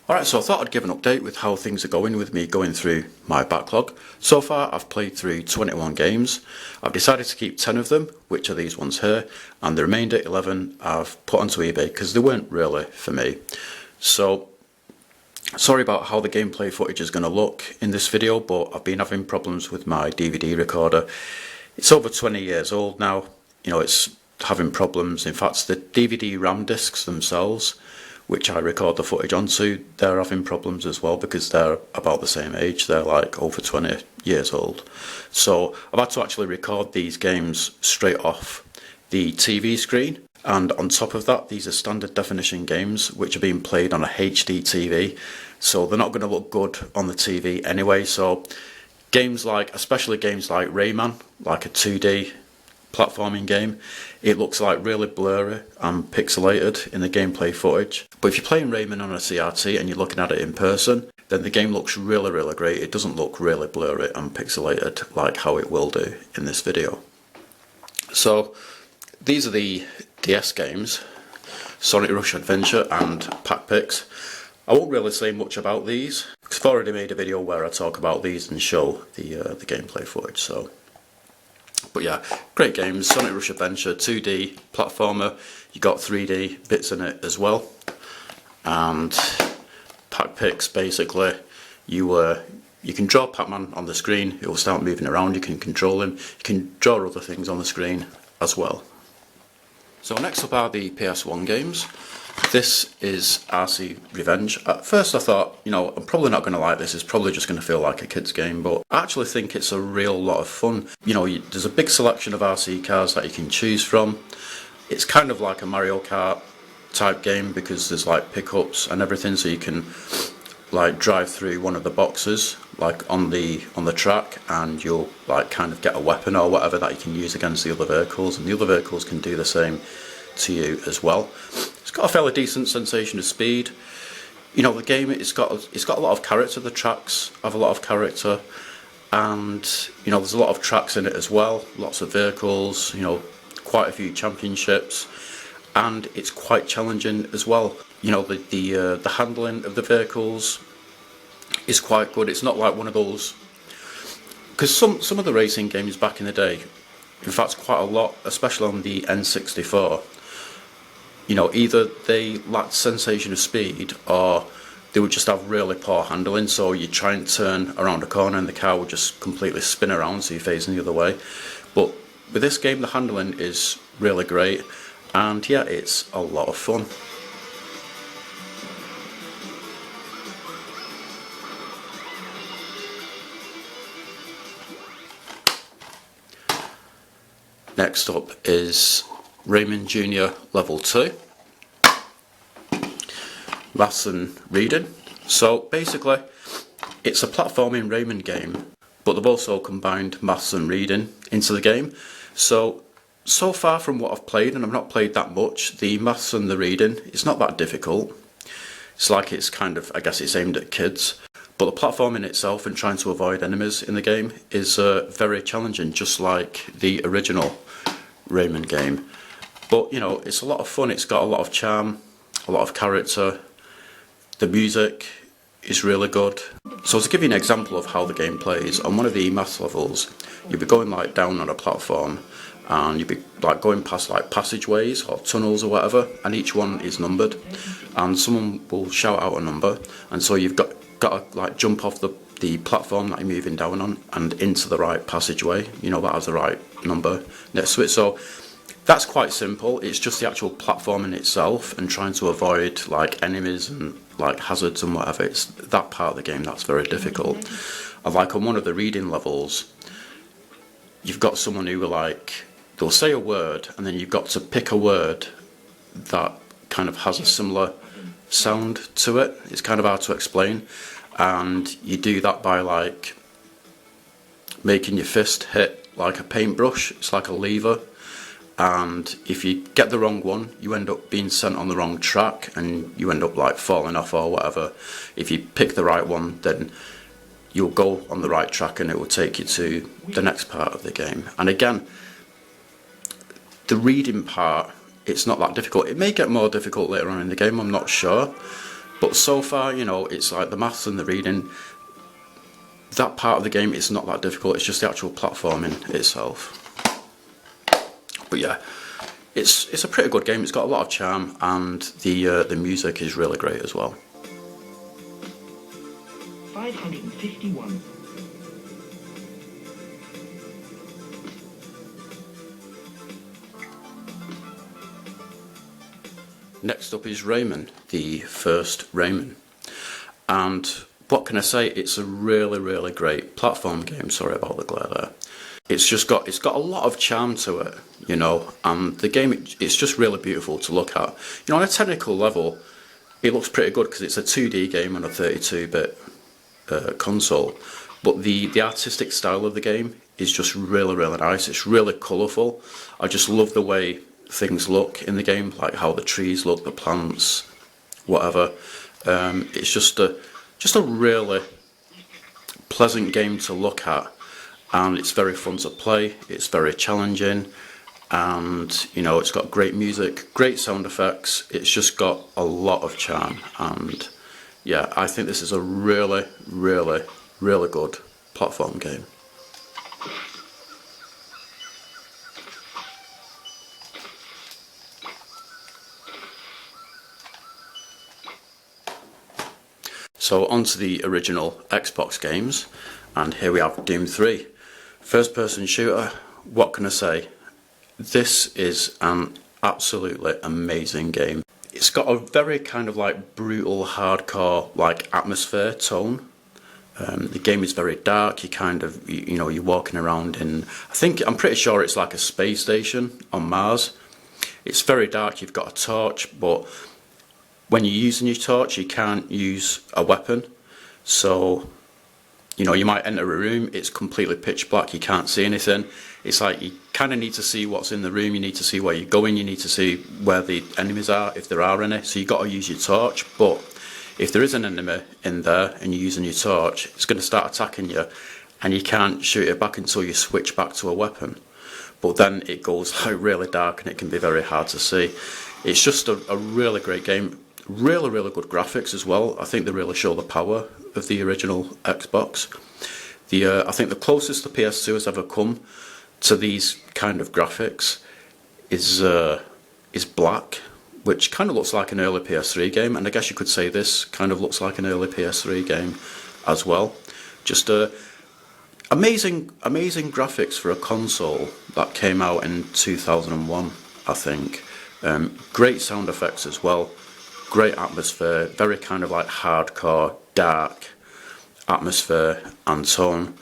Alright, so I thought I'd give an update with how things are going with me going through my backlog. So far I've played through 21 games. I've decided to keep 10 of them, which are these ones here, and the remainder 11 I've put onto eBay because they weren't really for me. So, sorry about how the gameplay footage is going to look in this video, but I've been having problems with my DVD recorder. It's over 20 years old now, it's having problems. In fact, the DVD RAM discs themselves, which I record the footage onto, they're having problems as well because they're about the same age. They're like over 20 years old. So I've had to actually record these games straight off the TV screen, and on top of that, these are standard definition games which are being played on a HD TV, so they're not going to look good on the TV anyway. So games like, especially games like Rayman, like a 2D platforming game, it looks like really blurry and pixelated in the gameplay footage. But if you're playing Rayman on a CRT and you're looking at it in person, then the game looks really great. It doesn't look really blurry and pixelated like how it will do in this video. So these are the DS games, Sonic Rush Adventure and Pac Pix. I won't really say much about these because I've already made a video where I talk about these and show the gameplay footage. But yeah, great games. Sonic Rush Adventure, 2D platformer. You got 3D bits in it as well. And Pac Pix, basically, you can draw Pac-Man on the screen. It will start moving around. You can control him. You can draw other things on the screen as well. So next up are the PS1 games. This is RC Revenge. At first I thought, I'm probably not going to like this, it's probably just going to feel like a kid's game, but I actually think it's a real lot of fun. There's a big selection of RC cars that you can choose from. It's kind of like a Mario Kart type game because there's like pickups and everything, so you can like drive through one of the boxes like on the track, and you'll like kind of get a weapon or whatever that you can use against the other vehicles, and the other vehicles can do the same to you as well. It's got a fairly decent sensation of speed. The game, it's got a lot of character. The tracks have a lot of character, and there's a lot of tracks in it as well. Lots of vehicles. Quite a few championships, and it's quite challenging as well. The handling of the vehicles is quite good. It's not like one of those, because some of the racing games back in the day, in fact quite a lot, especially on the N64, either they lacked sensation of speed or they would just have really poor handling, so you try and turn around a corner and the car would just completely spin around so you're facing the other way. But with this game, the handling is really great, and yeah, it's a lot of fun. Next up is Raymond Jr Level 2. Maths and reading. So basically, it's a platforming Rayman game, but they've also combined maths and reading into the game. So far from what I've played, and I've not played that much, the maths and the reading, it's not that difficult. It's like it's kind of, I guess it's aimed at kids. But the platforming itself and trying to avoid enemies in the game is very challenging, just like the original Rayman game. But it's a lot of fun. It's got a lot of charm, a lot of character. The music is really good. So to give you an example of how the game plays, on one of the maths levels, you'll be going like down on a platform, and you'll be like going past like passageways or tunnels or whatever, and each one is numbered, and someone will shout out a number, and so you've got to like jump off the platform that you're moving down on and into the right passageway, that has the right number next to it. So that's quite simple. It's just the actual platforming itself and trying to avoid like enemies and like hazards and whatever. It's that part of the game that's very difficult. And like on one of the reading levels, you've got someone who they'll say a word, and then you've got to pick a word that kind of has a similar sound to it. It's kind of hard to explain, and you do that by like making your fist hit like a paintbrush. It's like a lever, and if you get the wrong one, you end up being sent on the wrong track and you end up like falling off or whatever. If you pick the right one, then you'll go on the right track and it will take you to the next part of the game. And again, the reading part, it's not that difficult. It may get more difficult later on in the game, I'm not sure, But so far, you know, it's like the maths and the reading, that part of the game is not that difficult, it's just the actual platforming itself. But yeah, it's a pretty good game, it's got a lot of charm, and the music is really great as well. 551. Next up is Raymond, the first Raymond. And what can I say, it's a really great platform game, sorry about the glare there. It's got a lot of charm to it, you know, and the game, it's just really beautiful to look at. You know, on a technical level, it looks pretty good because it's a 2D game on a 32-bit console, but the artistic style of the game is just really nice. It's really colourful. I just love the way things look in the game, like how the trees look, the plants, whatever. It's just a really pleasant game to look at, and it's very fun to play. It's very challenging, and you know, it's got great music, great sound effects. It's just got a lot of charm, and yeah, I think this is a really good platform game. So onto the original Xbox games, and here we have Doom 3. First person shooter, what can I say? This is an absolutely amazing game. It's got a very kind of like brutal, hardcore like atmosphere tone. The game is very dark. You know, you're walking around in, I'm pretty sure it's like a space station on Mars. It's very dark, you've got a torch, but when you're using your torch, you can't use a weapon. So, you know, you might enter a room, it's completely pitch black, you can't see anything. It's like you kind of need to see what's in the room, you need to see where you're going, you need to see where the enemies are, if there are any. So you've got to use your torch, but if there is an enemy in there and you're using your torch, it's going to start attacking you, and you can't shoot it back until you switch back to a weapon. But then it goes like really dark and it can be very hard to see. It's just a really great game. Really good graphics as well. I think they really show the power of the original Xbox. I think the closest the PS2 has ever come to these kind of graphics is Black, which kind of looks like an early PS3 game, and I guess you could say this kind of looks like an early PS3 game as well. Just amazing graphics for a console that came out in 2001, I think. Great sound effects as well. Great atmosphere, very kind of like hardcore, dark atmosphere and tone.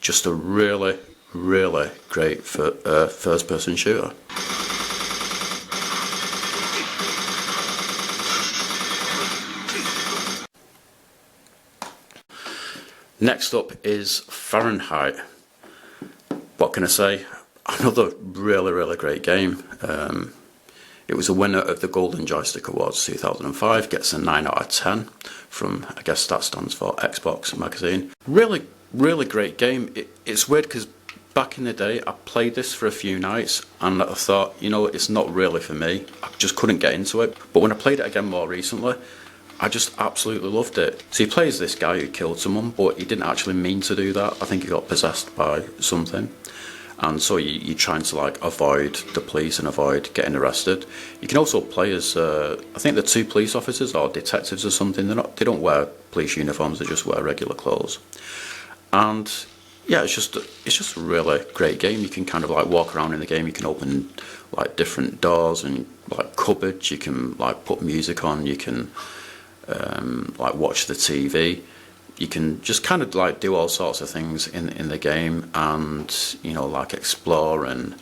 Just a really great first person shooter. Next up is Fahrenheit. What can I say? Another really great game. It was a winner of the Golden Joystick Awards 2005, gets a 9 out of 10 from, I guess that stands for Xbox Magazine. Really great game. It's weird because back in the day I played this for a few nights and I thought, you know, it's not really for me. I just couldn't get into it. But when I played it again more recently, I just absolutely loved it. So he plays this guy who killed someone, but he didn't actually mean to do that. I think he got possessed by something. And so you're trying to like avoid the police and avoid getting arrested. You can also play as I think they're two police officers or detectives or something. They don't wear police uniforms. They just wear regular clothes. And yeah, it's just a really great game. You can kind of like walk around in the game. You can open like different doors and like cupboards. You can like put music on. You can like watch the TV. You can just kind of like do all sorts of things in the game, and you know, like explore, and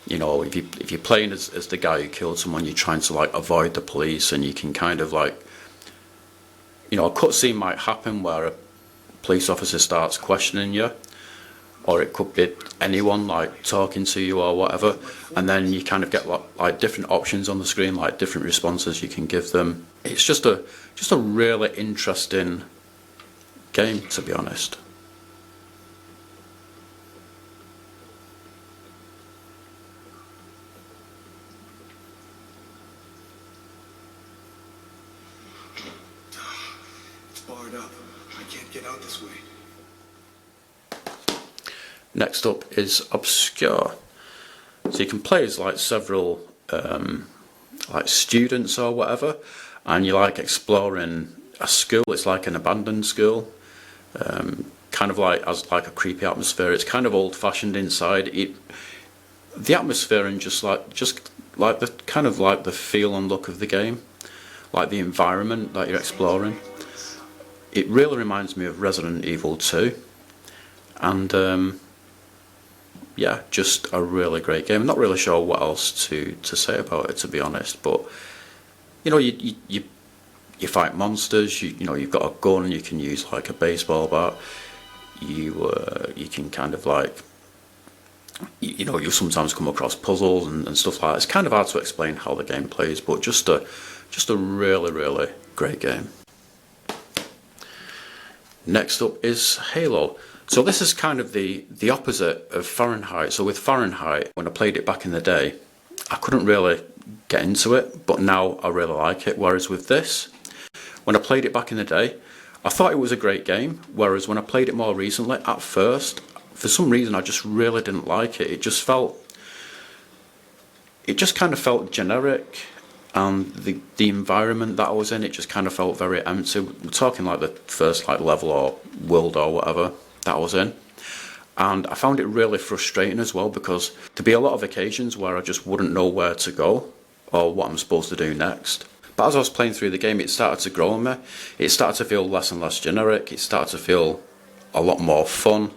you know, if you're playing as the guy who killed someone, you're trying to like avoid the police, and you can kind of like, you know, a cutscene might happen where a police officer starts questioning you, or it could be anyone like talking to you or whatever, and then you kind of get like different options on the screen, like different responses you can give them. It's just a really interesting game, to be honest. barred up. I can't get out this way. Next up is Obscure. So you can play as like several like students or whatever, and you're like exploring a school. It's like an abandoned school, kind of like has like a creepy atmosphere. It's kind of old-fashioned inside. The atmosphere and just like the kind of like the feel and look of the game, like the environment that you're exploring. It really reminds me of Resident Evil 2, and yeah, just a really great game. I'm not really sure what else to say about it, to be honest, but you know, you fight monsters. You know, you've got a gun. You can use like a baseball bat. You can kind of like, you know, you sometimes come across puzzles and stuff like that. It's kind of hard to explain how the game plays, but just a really great game. Next up is Halo. So this is kind of the opposite of Fahrenheit. So with Fahrenheit, when I played it back in the day, I couldn't really get into it, but now I really like it. Whereas with this, when I played it back in the day, I thought it was a great game. Whereas when I played it more recently, at first, for some reason, I just really didn't like it. It just kind of felt generic, and the environment that I was in, it just kind of felt very empty. We're talking like the first like level or world or whatever that I was in, and I found it really frustrating as well, because there'd be a lot of occasions where I just wouldn't know where to go or what I'm supposed to do next. But as I was playing through the game, it started to grow on me. It started to feel less and less generic. It started to feel a lot more fun.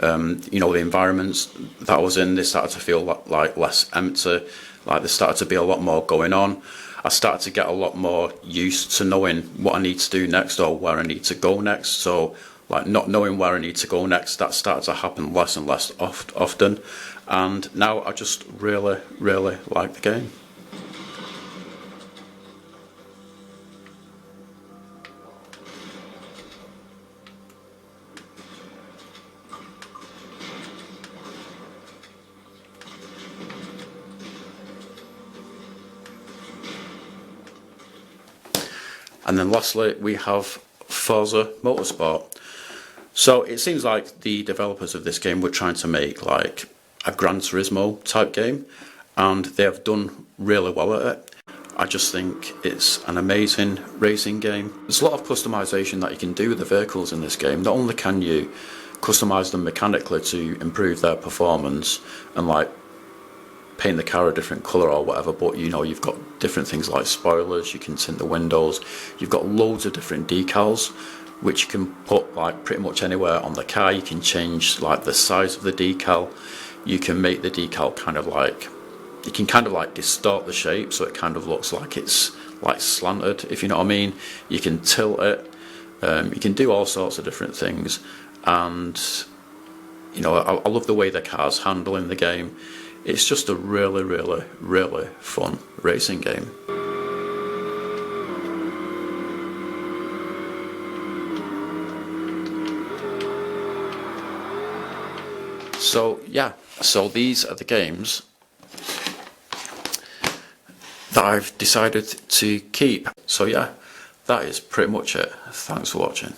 You know, the environments that I was in, they started to feel like less empty. Like there started to be a lot more going on. I started to get a lot more used to knowing what I need to do next or where I need to go next. So like not knowing where I need to go next, that started to happen less and less often. And now I just really like the game. And then lastly, we have Forza Motorsport. So it seems like the developers of this game were trying to make like a Gran Turismo type game, and they have done really well at it. I just think it's an amazing racing game. There's a lot of customization that you can do with the vehicles in this game. Not only can you customize them mechanically to improve their performance and like paint the car a different colour or whatever, but you know, you've got different things like spoilers, you can tint the windows, you've got loads of different decals which you can put like pretty much anywhere on the car. You can change like the size of the decal, you can make the decal kind of like, you can kind of like distort the shape so it kind of looks like it's like slanted, if you know what I mean. You can tilt it, you can do all sorts of different things, and you know, I love the way the cars handle in the game. It's just a really fun racing game. So yeah, so these are the games that I've decided to keep. So yeah, that is pretty much it. Thanks for watching.